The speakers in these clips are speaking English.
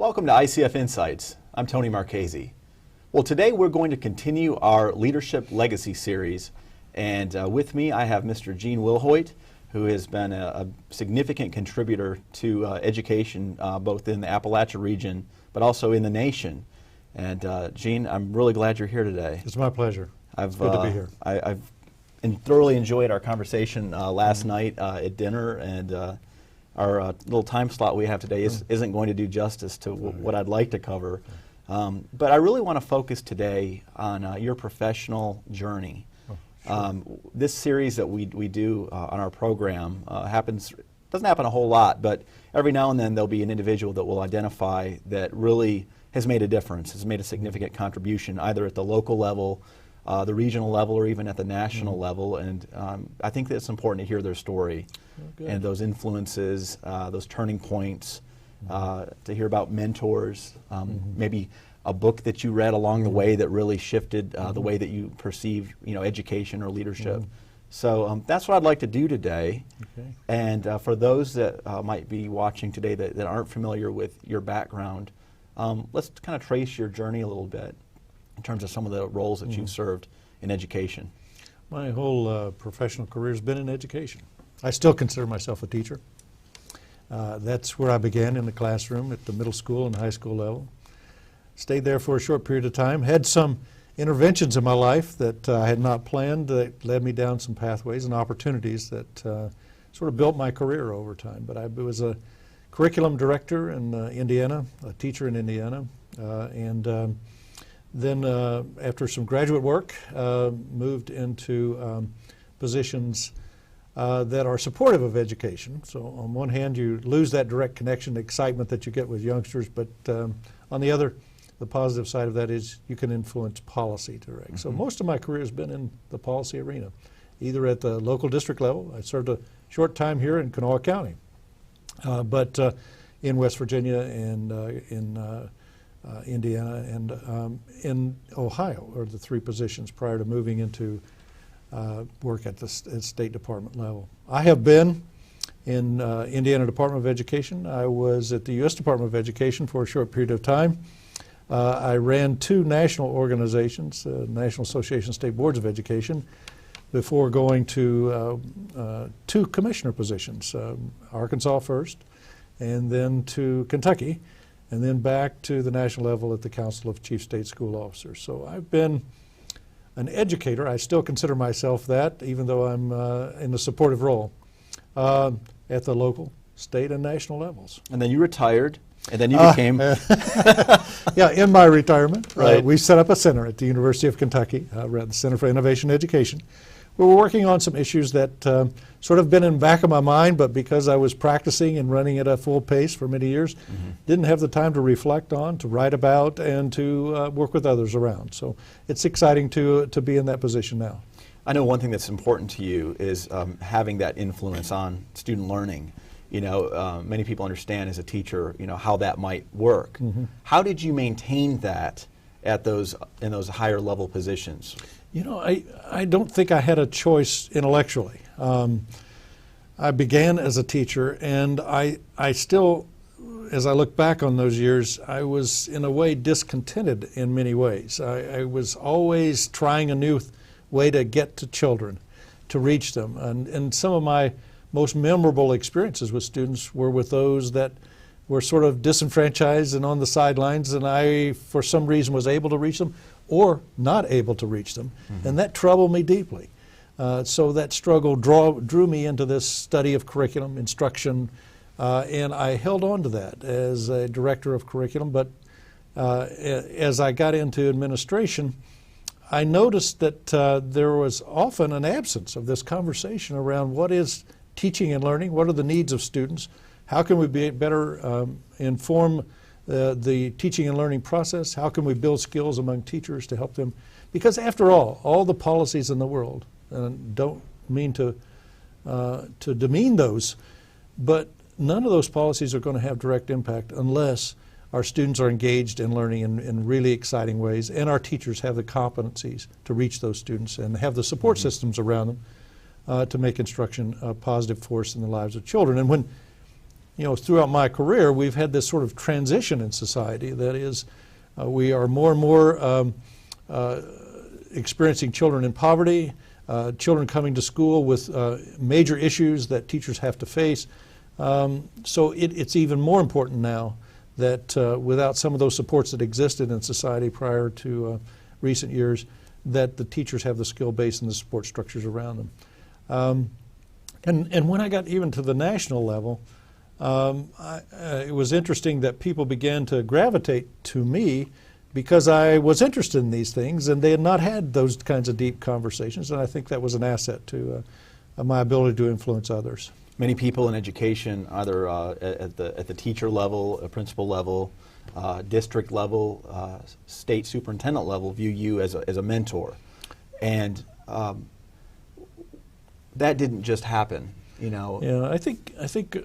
Welcome to ICF Insights. I'm Tony Marchese. Well, today we're going to continue our Leadership Legacy series, and with me I have Mr. Gene Wilhoit, who has been a significant contributor to education both in the Appalachia region but also in the nation. And Gene, I'm really glad you're here today. It's my pleasure. It's good to be here. I've thoroughly enjoyed our conversation last night at dinner, and our little time slot we have today isn't going to do justice to what I'd like to cover. But I really want to focus today on your professional journey. This series that we do on our program doesn't happen a whole lot, but every now and then there'll be an individual that will identify that really has made a difference, has made a significant contribution, either at the local level, the regional level, or even at the national level. And I think that it's important to hear their story and those influences, those turning points, to hear about mentors, maybe a book that you read along the way that really shifted the way that you perceive, education or leadership. So that's what I'd like to do today. And for those that might be watching today that aren't familiar with your background, let's kind of trace your journey a little bit in terms of some of the roles that you've served in education. My whole professional career has been in education. I still consider myself a teacher. That's where I began, in the classroom at the middle school and high school level. Stayed there for a short period of time, had some interventions in my life that I had not planned that led me down some pathways and opportunities that sort of built my career over time. But I was a curriculum director in Indiana, a teacher in Indiana, and then after some graduate work, moved into positions that are supportive of education. So on one hand, you lose that direct connection, excitement that you get with youngsters, but on the other, the positive side of that is you can influence policy direct. So most of my career has been in the policy arena, either at the local district level. I served a short time here in Kanawha County, but in West Virginia and in Indiana and in Ohio are the three positions prior to moving into work at the State Department level. I have been in Indiana Department of Education. I was at the U.S. Department of Education for a short period of time. I ran two national organizations, National Association of State Boards of Education, before going to two commissioner positions, Arkansas first, and then to Kentucky, and then back to the national level at the Council of Chief State School Officers. So I've been an educator. I still consider myself that, even though I'm in a supportive role at the local, state, and national levels. And then you retired, and then you became... Yeah, in my retirement, right. We set up a center at the University of Kentucky, the Center for Innovation Education. We were working on some issues that sort of been in the back of my mind, but because I was practicing and running at a full pace for many years, didn't have the time to reflect on, to write about, and to work with others around. So it's exciting to be in that position now. I know one thing that's important to you is having that influence on student learning. Many people understand as a teacher, how that might work. How did you maintain that in those higher level positions? I don't think I had a choice intellectually. I began as a teacher, and I still, as I look back on those years, I was in a way discontented in many ways. I was always trying a new way to get to children, to reach them. And some of my most memorable experiences with students were with those that were sort of disenfranchised and on the sidelines, and I, for some reason, was able to reach them or not able to reach them, and that troubled me deeply. So that struggle drew me into this study of curriculum, instruction, and I held on to that as a director of curriculum. But as I got into administration, I noticed that there was often an absence of this conversation around what is teaching and learning, what are the needs of students, how can we better inform the teaching and learning process, how can we build skills among teachers to help them, because after all the policies in the world, and don't mean to demean those, but none of those policies are going to have direct impact unless our students are engaged in learning in really exciting ways, and our teachers have the competencies to reach those students and have the support systems around them to make instruction a positive force in the lives of children. And throughout my career, we've had this sort of transition in society. That is, we are more and more experiencing children in poverty, children coming to school with major issues that teachers have to face. So it's even more important now that without some of those supports that existed in society prior to recent years, that the teachers have the skill base and the support structures around them. And when I got even to the national level, it was interesting that people began to gravitate to me because I was interested in these things, and they had not had those kinds of deep conversations, and I think that was an asset to my ability to influence others. Many people in education, either at the teacher level, principal level, district level, state superintendent level, view you as a mentor, and that didn't just happen, Yeah, I think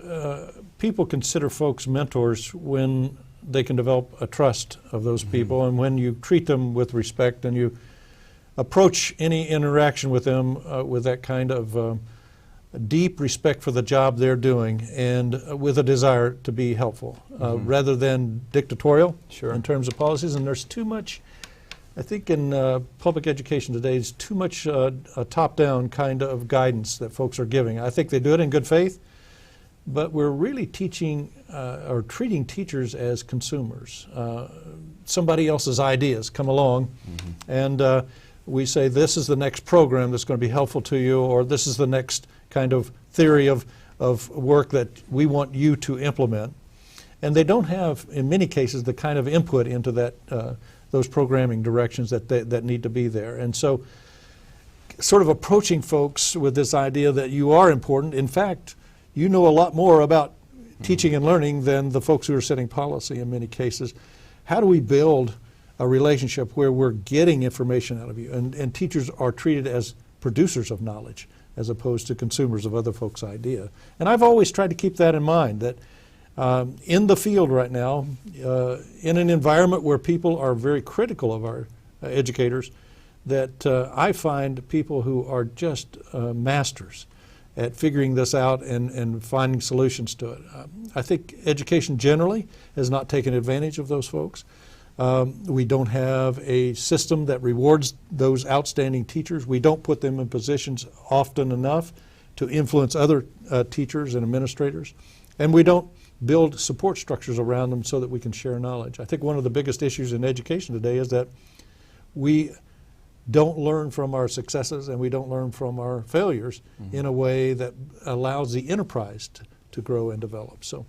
people consider folks mentors when they can develop a trust of those people, and when you treat them with respect and you approach any interaction with them with that kind of deep respect for the job they're doing and with a desire to be helpful, rather than dictatorial in terms of policies. And there's too much, I think in public education today, is too much a top-down kind of guidance that folks are giving. I think they do it in good faith, but we're really teaching or treating teachers as consumers. Somebody else's ideas come along, and we say, this is the next program that's going to be helpful to you, or this is the next kind of theory of work that we want you to implement. And they don't have, in many cases, the kind of input into that those programming directions that need to be there. And so sort of approaching folks with this idea that you are important. In fact, you know a lot more about teaching and learning than the folks who are setting policy in many cases. How do we build a relationship where we're getting information out of you? And teachers are treated as producers of knowledge as opposed to consumers of other folks' idea. And I've always tried to keep that in mind, that in the field right now, in an environment where people are very critical of our educators, that I find people who are just masters at figuring this out and finding solutions to it. I think education generally has not taken advantage of those folks. We don't have a system that rewards those outstanding teachers. We don't put them in positions often enough to influence other teachers and administrators. And we don't build support structures around them so that we can share knowledge. I think one of the biggest issues in education today is that we don't learn from our successes and we don't learn from our failures in a way that allows the enterprise to grow and develop. So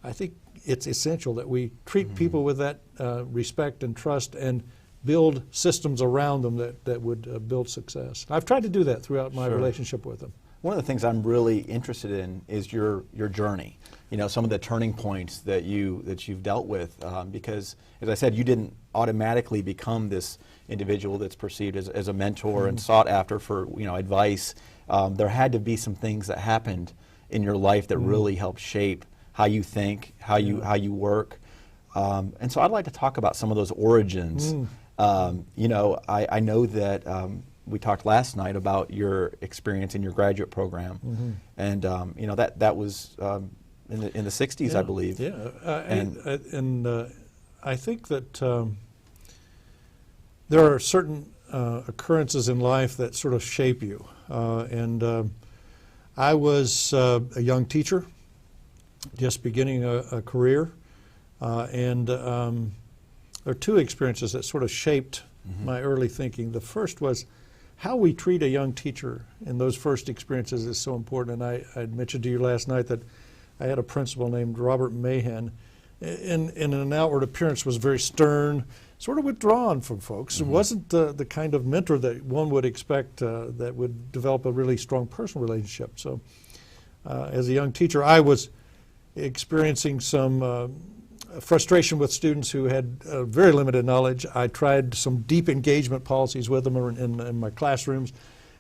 I think it's essential that we treat people with that respect and trust and build systems around them that would build success. I've tried to do that throughout my relationship with them. One of the things I'm really interested in is your journey. Some of the turning points that you've dealt with, because, as I said, you didn't automatically become this individual that's perceived as a mentor and sought after for advice. There had to be some things that happened in your life that really helped shape how you think, how you work, and so I'd like to talk about some of those origins. I know that we talked last night about your experience in your graduate program, and that was in the 60s, I believe. And I think that there are certain occurrences in life that sort of shape you. I was a young teacher, just beginning a career, and there are two experiences that sort of shaped my early thinking. The first was how we treat a young teacher in those first experiences is so important. And I mentioned to you last night that I had a principal named Robert Mahan, and in an outward appearance was very stern, sort of withdrawn from folks. It wasn't the kind of mentor that one would expect that would develop a really strong personal relationship. So as a young teacher, I was experiencing some frustration with students who had very limited knowledge. I tried some deep engagement policies with them in my classrooms.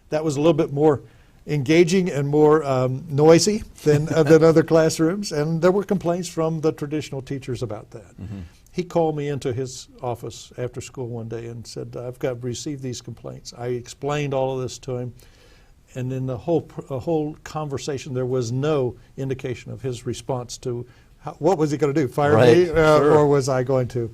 That was a little bit more engaging and more noisy than other classrooms, and there were complaints from the traditional teachers about that. He called me into his office after school one day and said, I've received these complaints. I explained all of this to him, And in the whole conversation, there was no indication of his response to what was he going to do, fire me, Sure. or was I going to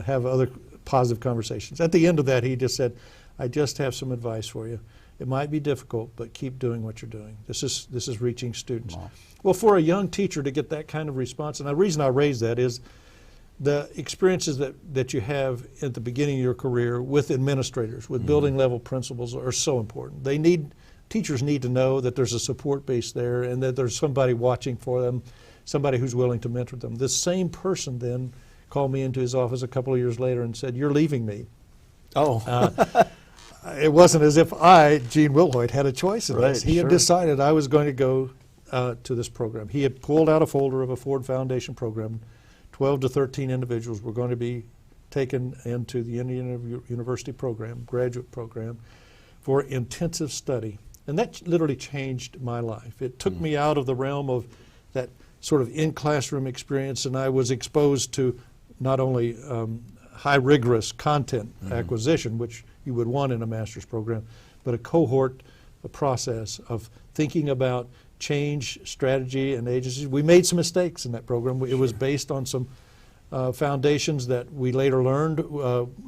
have other positive conversations. At the end of that, he just said, I just have some advice for you. It might be difficult, but keep doing what you're doing. This is reaching students. Wow. Well, for a young teacher to get that kind of response, and the reason I raise that is the experiences that you have at the beginning of your career with administrators, with building level principals are so important. Teachers need to know that there's a support base there and that there's somebody watching for them, somebody who's willing to mentor them. This same person then called me into his office a couple of years later and said, "You're leaving me." Oh. It wasn't as if I, Gene Wilhoit, had a choice in Right, this. He had sure. decided I was going to go to this program. He had pulled out a folder of a Ford Foundation program. 12 to 13 individuals were going to be taken into the Indiana University program, graduate program, for intensive study. And that literally changed my life. It took me out of the realm of that sort of in-classroom experience, and I was exposed to not only high rigorous content acquisition, which you would want in a master's program, but a cohort, a process of thinking about change, strategy, and agencies. We made some mistakes in that program. It was based on some foundations that we later learned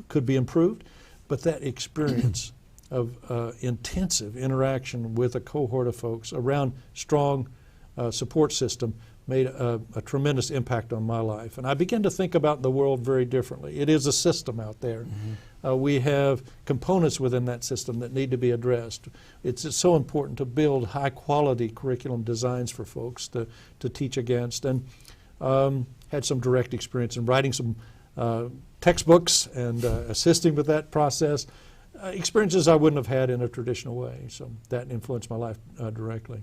could be improved, but that experience of intensive interaction with a cohort of folks around strong support system made a tremendous impact on my life. And I began to think about the world very differently. It is a system out there. We have components within that system that need to be addressed. It's so important to build high-quality curriculum designs for folks to teach against. And had some direct experience in writing some textbooks and assisting with that process. Experiences I wouldn't have had in a traditional way. So that influenced my life directly.